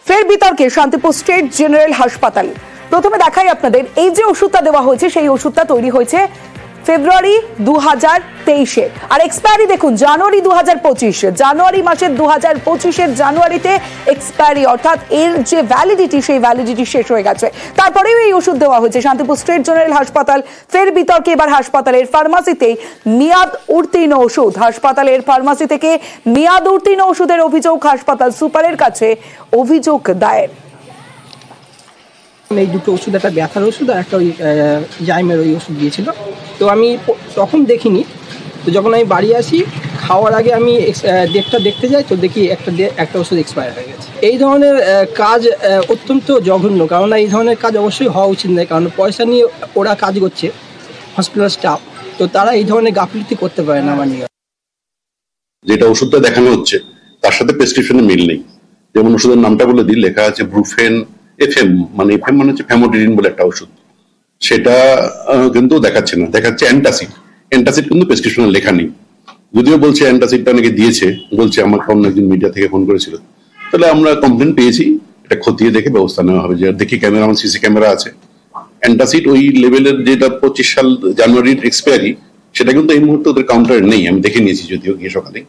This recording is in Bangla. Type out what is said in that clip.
ফের বিতর্কে শান্তিপুর স্টেট জেনারেল হাসপাতাল। প্রথমে দেখাই আপনাদের, এই যে ওষুধটা দেওয়া হয়েছে সেই ওষুধটা তৈরি হয়েছে ফেব্রুয়ারি 2023-এ, আর এক্সপায়ারি দেখুন জানুয়ারি 2025। জানুয়ারি মাসের 2025-এর জানুয়ারিতে এক্সপায়ারি, অর্থাৎ এর যে ভ্যালিডিটি সেই ভ্যালিডিটি শেষ হয়ে গেছে। তারপরেও এই ওষুধ দেওয়া হয়েছে। শান্তিপুর স্টেট জেনারেল হাসপাতাল ফের বিতর্কে, এবার হাসপাতালের ফার্মাসিতে মেয়াদ উত্তীর্ণ ওষুধ। হাসপাতালের ফার্মাসি থেকে মেয়াদ উত্তীর্ণ ওষুধের অভিযোগ হাসপাতাল সুপারের কাছে অভিযোগ দায়ের। এই দুটো ওষুধ, একটা ব্যথার ওষুধ আর একটা ওই জাইমের ওই ওষুধ দিয়েছিল। তো আমি তখন দেখিনি, তো যখন আমি বাড়ি আসি খাওয়ার আগে আমি ডেটটা দেখতে যাই, তো দেখি একটা ওষুধ এক্সপায়ার হয়ে গেছে। এই ধরনের কাজ অত্যন্ত জঘন্য, কারণ এই ধরনের কাজ অবশ্যই হওয়া উচিত নয়, কারণ পয়সা নিয়ে ওরা কাজ করছে হসপিটাল স্টাফ, তো তারা এই ধরনের গাফিলতি করতে পারে না। আমার নিয়ে যেটা ওষুধটা দেখানো হচ্ছে তার সাথে প্রেসক্রিপশনে মিল নেই। যেমন ওষুধের নামটা বলে দিই, লেখা আছে ব্রুফেন এফএম, মানে এফএম মানে হচ্ছে ফ্যামোডিডিন বলে একটা ওষুধ, সেটা কিন্তু দেখাচ্ছে না, দেখাচ্ছে অ্যান্টাসিড। অ্যান্টাসিড কিন্তু প্রেসক্রিপশনে লেখা নেই, যদিও বলছে অ্যান্টাসিডটা নাকি দিয়েছে, বলছে আমার অন্য একজন মিডিয়া থেকে ফোন করেছিল। তাহলে আমরা কমপ্লেন পেয়েছি, এটা খতিয়ে দেখে ব্যবস্থা নেওয়া হবে। যে দেখি ক্যামেরা, আমার সিসি ক্যামেরা আছে, অ্যান্টাসিড ওই লেভেলের যেটা 25 সাল জানুয়ারির এক্সপায়ারি, সেটা কিন্তু এই মুহূর্তে ওদের কাউন্টারে নেই। আমি দেখে নিয়েছি যদিও গিয়ে সকালে।